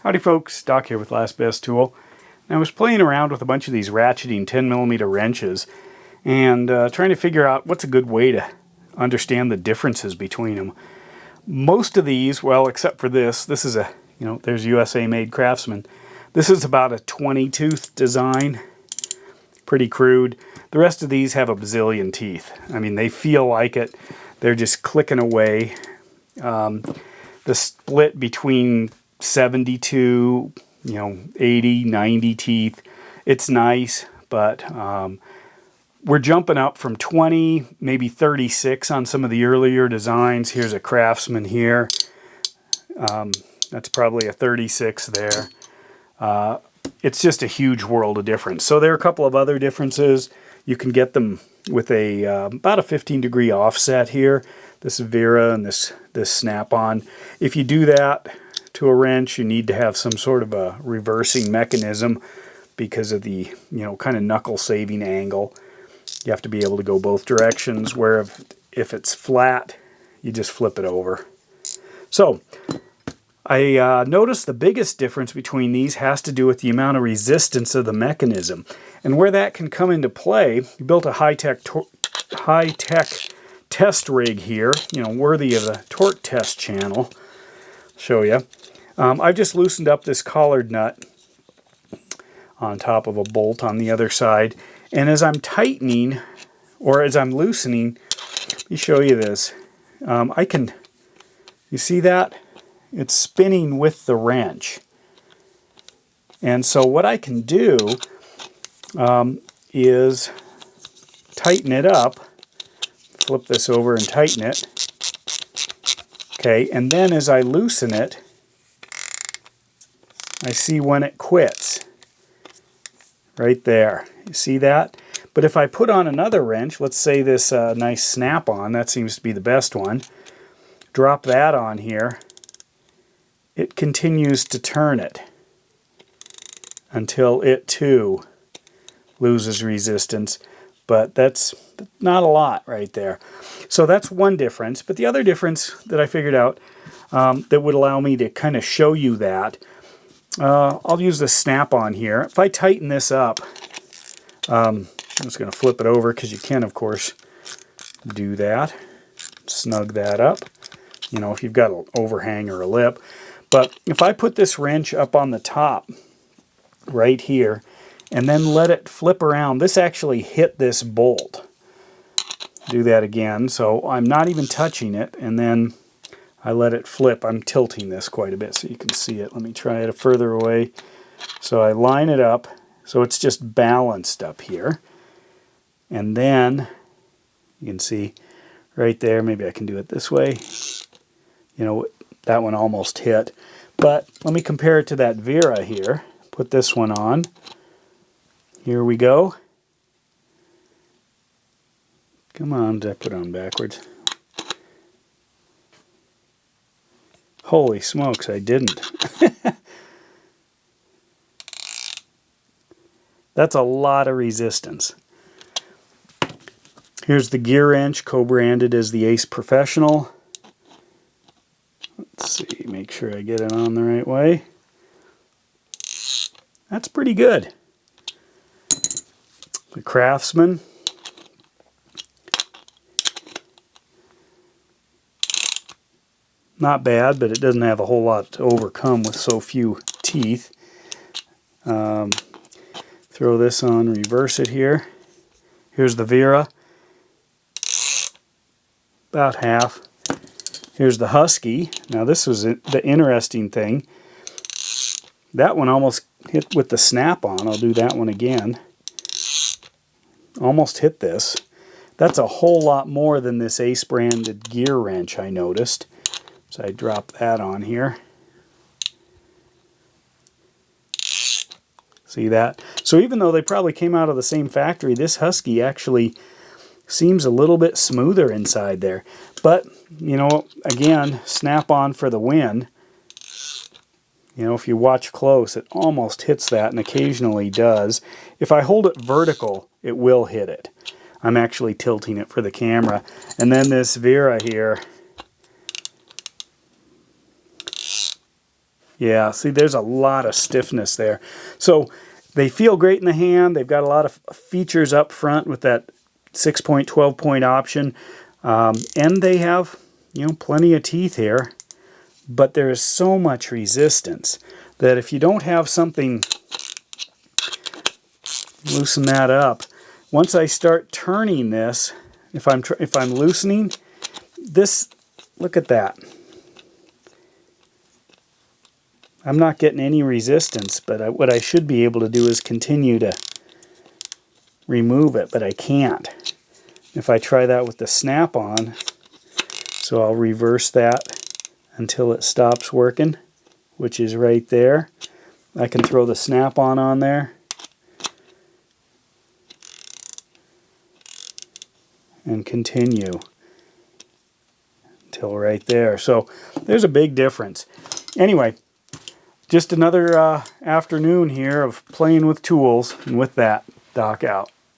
Howdy folks, Doc here with Last Best Tool. And I was playing around with a bunch of these ratcheting 10mm wrenches and trying to figure out what's a good way to understand the differences between them. Most of these, well except for this is a, there's USA made Craftsman. This is about a 20 tooth design, pretty crude. The rest of these have a bazillion teeth. I mean, they feel like it. They're just clicking away. The split between 72, 80, 90 teeth, it's nice, but we're jumping up from 20, maybe 36 on some of the earlier designs. Here's a Craftsman here. That's probably a 36 there. It's just a huge world of difference. So there are a couple of other differences. You can get them with a about a 15-degree offset here. This is Wera and this snap-on. If you do that to a wrench, you need to have some sort of a reversing mechanism because of the kind of knuckle saving angle. You have to be able to go both directions, where if it's flat, you just flip it over. So I noticed the biggest difference between these has to do with the amount of resistance of the mechanism. And where that can come into play, we built a high-tech test rig here, worthy of the torque test channel. I'll show you. I've just loosened up this collared nut on top of a bolt on the other side. And as I'm tightening, or as I'm loosening, let me show you this. You see that? It's spinning with the wrench. And so what I can do is tighten it up. Flip this over and tighten it. Okay, and then as I loosen it, I see when it quits. Right there. You see that? But if I put on another wrench, let's say this nice snap-on, that seems to be the best one, drop that on here, it continues to turn it until it too loses resistance. But that's not a lot right there. So that's one difference. But the other difference that I figured out that would allow me to kind of show you that, I'll use the snap-on here. If I tighten this up, I'm just going to flip it over because you can, of course, do that. Snug that up, if you've got an overhang or a lip. But if I put this wrench up on the top right here and then let it flip around, this actually hit this bolt. Do that again. So I'm not even touching it, and then I let it flip. I'm tilting this quite a bit so you can see it. Let me try it further away. So I line it up so it's just balanced up here. And then you can see right there, maybe I can do it this way. That one almost hit. But let me compare it to that Wera here. Put this one on. Here we go. Come on, did I put it on backwards? Holy smokes, I didn't. That's a lot of resistance. Here's the Gearwrench, co-branded as the Ace Professional. Let's see, make sure I get it on the right way. That's pretty good. The Craftsman. Not bad, but it doesn't have a whole lot to overcome with so few teeth. Throw this on, reverse it here. Here's the Wera. About half. Here's the Husky. Now this was the interesting thing. That one almost hit with the snap-on. I'll do that one again. Almost hit this. That's a whole lot more than this Ace branded Gearwrench, I noticed. So I drop that on here. See that? So even though they probably came out of the same factory, this Husky actually seems a little bit smoother inside there. But, again, snap-on for the win. If you watch close, it almost hits that and occasionally does. If I hold it vertical, it will hit it. I'm actually tilting it for the camera. And then this Wera here, Yeah, see, there's a lot of stiffness there. So they feel great in the hand. They've got a lot of features up front with that 6-point, 12-point option. And they have, you know, plenty of teeth here. But there is so much resistance that if you don't have something, loosen that up. Once I start turning this, if I'm loosening this, look at that. I'm not getting any resistance, but what I should be able to do is continue to remove it, but I can't. If I try that with the snap-on, so I'll reverse that until it stops working, which is right there. I can throw the snap-on on there and continue until right there. So there's a big difference. Anyway, just another afternoon here of playing with tools, and with that, Doc out.